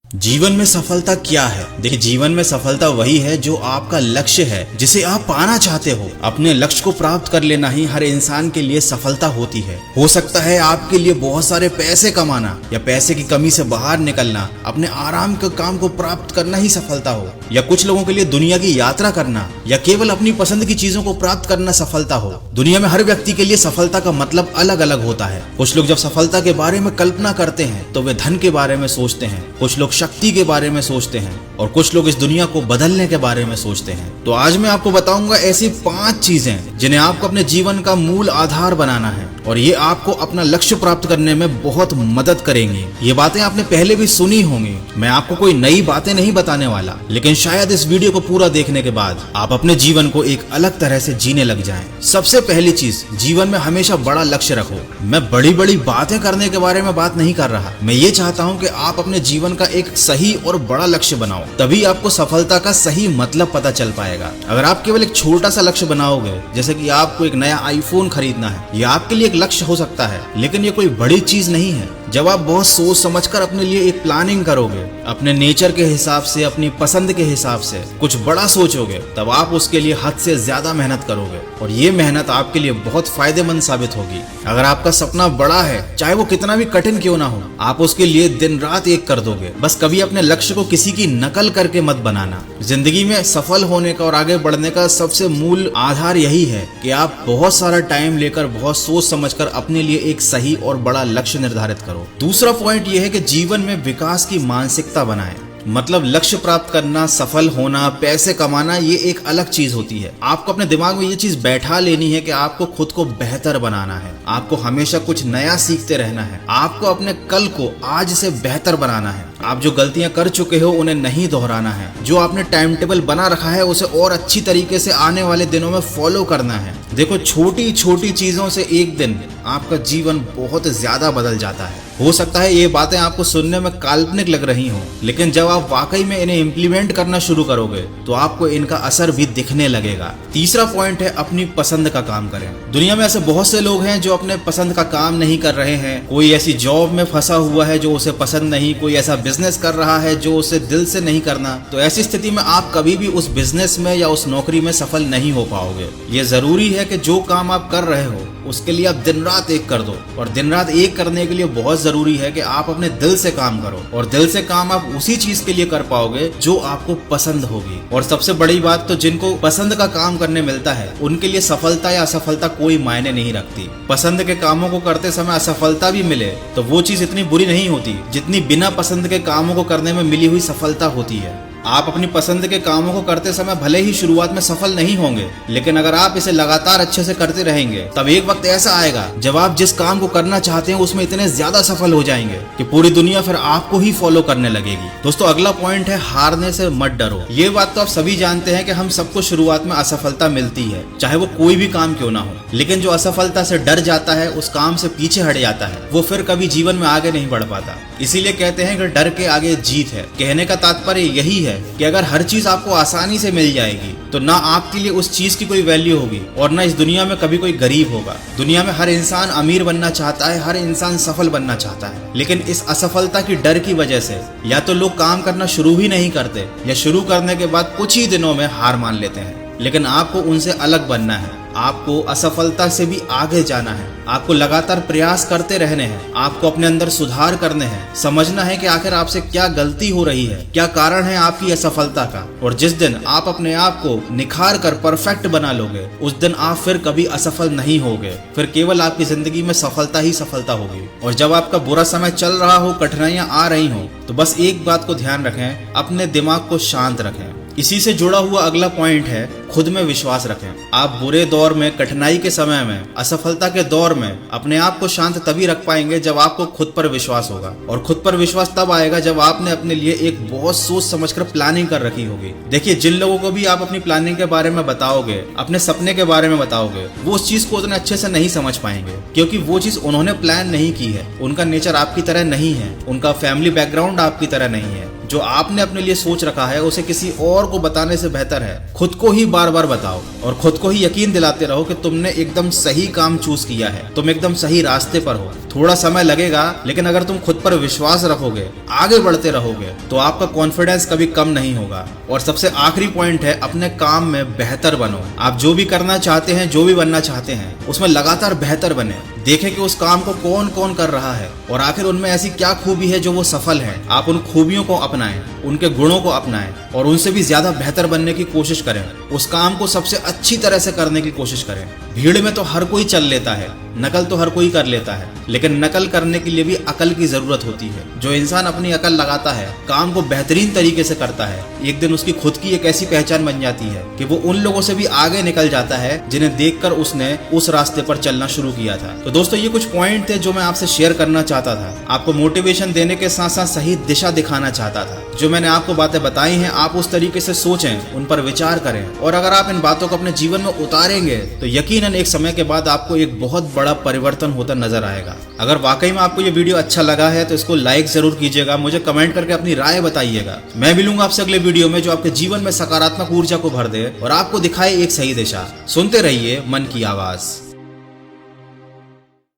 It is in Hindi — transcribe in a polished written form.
जीवन में सफलता क्या है? देखिए, जीवन में सफलता वही है जो आपका लक्ष्य है, जिसे आप पाना चाहते हो। अपने लक्ष्य को प्राप्त कर लेना ही हर इंसान के लिए सफलता होती है। हो सकता है आपके लिए बहुत सारे पैसे कमाना या पैसे की कमी से बाहर निकलना, अपने आराम के काम को प्राप्त करना ही सफलता हो, या कुछ लोगों के लिए दुनिया की यात्रा करना या केवल अपनी पसंद की चीजों को प्राप्त करना सफलता हो। दुनिया में हर व्यक्ति के लिए सफलता का मतलब अलग अलग होता है। कुछ लोग जब सफलता के बारे में कल्पना करते हैं तो वे धन के बारे में सोचते हैं, कुछ लोग शक्ति के बारे में सोचते हैं और कुछ लोग इस दुनिया को बदलने के बारे में सोचते हैं। तो आज मैं आपको बताऊंगा ऐसी 5 चीजें जिन्हें आपको अपने जीवन का मूल आधार बनाना है और ये आपको अपना लक्ष्य प्राप्त करने में बहुत मदद करेंगी। ये बातें आपने पहले भी सुनी होंगी, मैं आपको कोई नई बातें नहीं बताने वाला, लेकिन शायद इस वीडियो को पूरा देखने के बाद आप अपने जीवन को एक अलग तरह से जीने लग जाएं। सबसे पहली चीज, जीवन में हमेशा बड़ा लक्ष्य रखो। मैं बड़ी बड़ी बातें करने के बारे में बात नहीं कर रहा, मैं ये चाहता हूँ कि आप अपने जीवन का एक सही और बड़ा लक्ष्य बनाओ, तभी आपको सफलता का सही मतलब पता चल पाएगा। अगर आप केवल एक छोटा सा लक्ष्य बनाओगे, जैसे कि आपको एक नया आईफोन खरीदना है, ये आपके लिए एक लक्ष्य हो सकता है, लेकिन ये कोई बड़ी चीज नहीं है। जब आप बहुत सोच समझकर अपने लिए एक प्लानिंग करोगे, अपने नेचर के हिसाब से, अपनी पसंद के हिसाब से कुछ बड़ा सोचोगे, तब आप उसके लिए हद से ज्यादा मेहनत करोगे और ये मेहनत आपके लिए बहुत फायदेमंद साबित होगी। अगर आपका सपना बड़ा है, चाहे वो कितना भी कठिन क्यों ना हो, आप उसके लिए दिन रात एक कर दोगे। बस कभी अपने लक्ष्य को किसी की नकल करके मत बनाना। जिंदगी में सफल होने का और आगे बढ़ने का सबसे मूल आधार यही है कि आप बहुत सारा टाइम लेकर, बहुत सोच समझकर अपने लिए एक सही और बड़ा लक्ष्य निर्धारित करो। दूसरा पॉइंट यह है कि जीवन में विकास की मानसिकता बनाएं। मतलब लक्ष्य प्राप्त करना, सफल होना, पैसे कमाना, ये एक अलग चीज होती है। आपको अपने दिमाग में ये चीज बैठा लेनी है कि आपको खुद को बेहतर बनाना है, आपको हमेशा कुछ नया सीखते रहना है, आपको अपने कल को आज से बेहतर बनाना है। आप जो गलतियां कर चुके हो उन्हें नहीं दोहराना है, जो आपने टाइम टेबल बना रखा है उसे और अच्छी तरीके से आने वाले दिनों में फॉलो करना है। देखो, छोटी छोटी चीजों से एक दिन आपका जीवन बहुत ज्यादा बदल जाता है। हो सकता है ये बातें आपको सुनने में काल्पनिक लग रही हो, लेकिन जब आप वाकई में इन्हें इम्प्लीमेंट करना शुरू करोगे तो आपको इनका असर भी दिखने लगेगा। तीसरा पॉइंट है, अपनी पसंद का काम करें। दुनिया में ऐसे बहुत से लोग हैं जो अपने पसंद का काम नहीं कर रहे हैं। कोई ऐसी जॉब में फंसा हुआ है जो उसे पसंद नहीं, कोई ऐसा बिजनेस कर रहा है जो उसे दिल से नहीं करना। तो ऐसी स्थिति में आप कभी भी उस बिजनेस में या उस नौकरी में सफल नहीं हो पाओगे। ये जरूरी है कि जो काम आप कर रहे हो उसके लिए आप दिन रात एक कर दो, और दिन रात एक करने के लिए बहुत जरूरी है कि आप अपने दिल से काम करो, और दिल से काम आप उसी चीज के लिए कर पाओगे जो आपको पसंद होगी। और सबसे बड़ी बात, तो जिनको पसंद का काम करने मिलता है उनके लिए सफलता या असफलता कोई मायने नहीं रखती। पसंद के कामों को करते समय असफलता भी मिले तो वो चीज इतनी बुरी नहीं होती जितनी बिना पसंद के कामों को करने में मिली हुई सफलता होती है। आप अपनी पसंद के कामों को करते समय भले ही शुरुआत में सफल नहीं होंगे, लेकिन अगर आप इसे लगातार अच्छे से करते रहेंगे तब एक वक्त ऐसा आएगा जब आप जिस काम को करना चाहते हैं उसमें इतने ज्यादा सफल हो जाएंगे कि पूरी दुनिया फिर आपको ही फॉलो करने लगेगी। दोस्तों, अगला पॉइंट है, हारने से मत डरो। ये बात तो आप सभी जानते हैं कि हम सबको शुरुआत में असफलता मिलती है, चाहे वो कोई भी काम क्यों ना हो, लेकिन जो असफलता से डर जाता है, उस काम से पीछे हट जाता है, वो फिर कभी जीवन में आगे नहीं बढ़ पाता। इसीलिए कहते हैं कि डर के आगे जीत है। कहने का तात्पर्य यही है कि अगर हर चीज आपको आसानी से मिल जाएगी तो ना आपके लिए उस चीज की कोई वैल्यू होगी और ना इस दुनिया में कभी कोई गरीब होगा। दुनिया में हर इंसान अमीर बनना चाहता है, हर इंसान सफल बनना चाहता है, लेकिन इस असफलता की डर की वजह से या तो लोग काम करना शुरू ही नहीं करते या शुरू करने के बाद कुछ ही दिनों में हार मान लेते हैं। लेकिन आपको उनसे अलग बनना है, आपको असफलता से भी आगे जाना है, आपको लगातार प्रयास करते रहने हैं, आपको अपने अंदर सुधार करने हैं, समझना है कि आखिर आपसे क्या गलती हो रही है, क्या कारण है आपकी असफलता का। और जिस दिन आप अपने आप को निखार कर परफेक्ट बना लोगे, उस दिन आप फिर कभी असफल नहीं होगे, फिर केवल आपकी जिंदगी में सफलता ही सफलता होगी। और जब आपका बुरा समय चल रहा हो, कठिनाइयां आ रही हो, तो बस एक बात को ध्यान रखें, अपने दिमाग को शांत रखें। इसी से जुड़ा हुआ अगला पॉइंट है, खुद में विश्वास रखें। आप बुरे दौर में, कठिनाई के समय में, असफलता के दौर में अपने आप को शांत तभी रख पाएंगे जब आपको खुद पर विश्वास होगा, और खुद पर विश्वास तब आएगा जब आपने अपने लिए एक बहुत सोच समझकर प्लानिंग कर रखी होगी। देखिए, जिन लोगों को भी आप अपनी प्लानिंग के बारे में बताओगे, अपने सपने के बारे में बताओगे, वो उस चीज को उतने अच्छे से नहीं समझ पाएंगे, क्योंकि वो चीज उन्होंने प्लान नहीं की है। उनका नेचर आपकी तरह नहीं है, उनका फैमिली बैकग्राउंड आपकी तरह नहीं है। जो आपने अपने लिए सोच रखा है उसे किसी और को बताने से बेहतर है खुद को ही बार बार बताओ, और खुद को ही यकीन दिलाते रहो कि तुमने एकदम सही काम चूज किया है, तुम एकदम सही रास्ते पर हो। थोड़ा समय लगेगा, लेकिन अगर तुम खुद पर विश्वास रखोगे, आगे बढ़ते रहोगे, तो आपका कॉन्फिडेंस कभी कम नहीं होगा। और सबसे आखिरी पॉइंट है, अपने काम में बेहतर बनो। आप जो भी करना चाहते हैं, जो भी बनना चाहते हैं, उसमें लगातार बेहतर बने। देखें कि उस काम को कौन कौन कर रहा है और आखिर उनमें ऐसी क्या खूबी है जो वो सफल है। आप उन खूबियों को अपनाएं, उनके गुणों को अपनाएं और उनसे भी ज्यादा बेहतर बनने की कोशिश करें। उस काम को सबसे अच्छी तरह से करने की कोशिश करें। भीड़ में तो हर कोई चल लेता है, नकल तो हर कोई कर लेता है, लेकिन नकल करने के लिए भी अकल की जरूरत होती है। जो इंसान अपनी अकल लगाता है, काम को बेहतरीन तरीके से करता है, एक दिन उसकी खुद की एक ऐसी पहचान बन जाती है कि वो उन लोगों से भी आगे निकल जाता है जिन्हें देखकर उसने उस रास्ते पर चलना शुरू किया था। तो दोस्तों, ये कुछ पॉइंट थे जो मैं आपसे शेयर करना चाहता था। आपको मोटिवेशन देने के साथ साथ सही दिशा दिखाना चाहता था। जो मैंने आपको बातें बताई हैं, आप उस तरीके से सोचें, उन पर विचार करें, और अगर आप इन बातों को अपने जीवन में उतारेंगे तो यकीनन एक समय के बाद आपको एक बहुत बड़ा परिवर्तन होता नजर आएगा। अगर वाकई में आपको ये वीडियो अच्छा लगा है तो इसको लाइक जरूर कीजिएगा, मुझे कमेंट करके अपनी राय बताइएगा। मैं मिलूंगा आपसे अगले वीडियो में जो आपके जीवन में सकारात्मक ऊर्जा को भर दे और आपको दिखाए एक सही दिशा। सुनते रहिए मन की आवाज।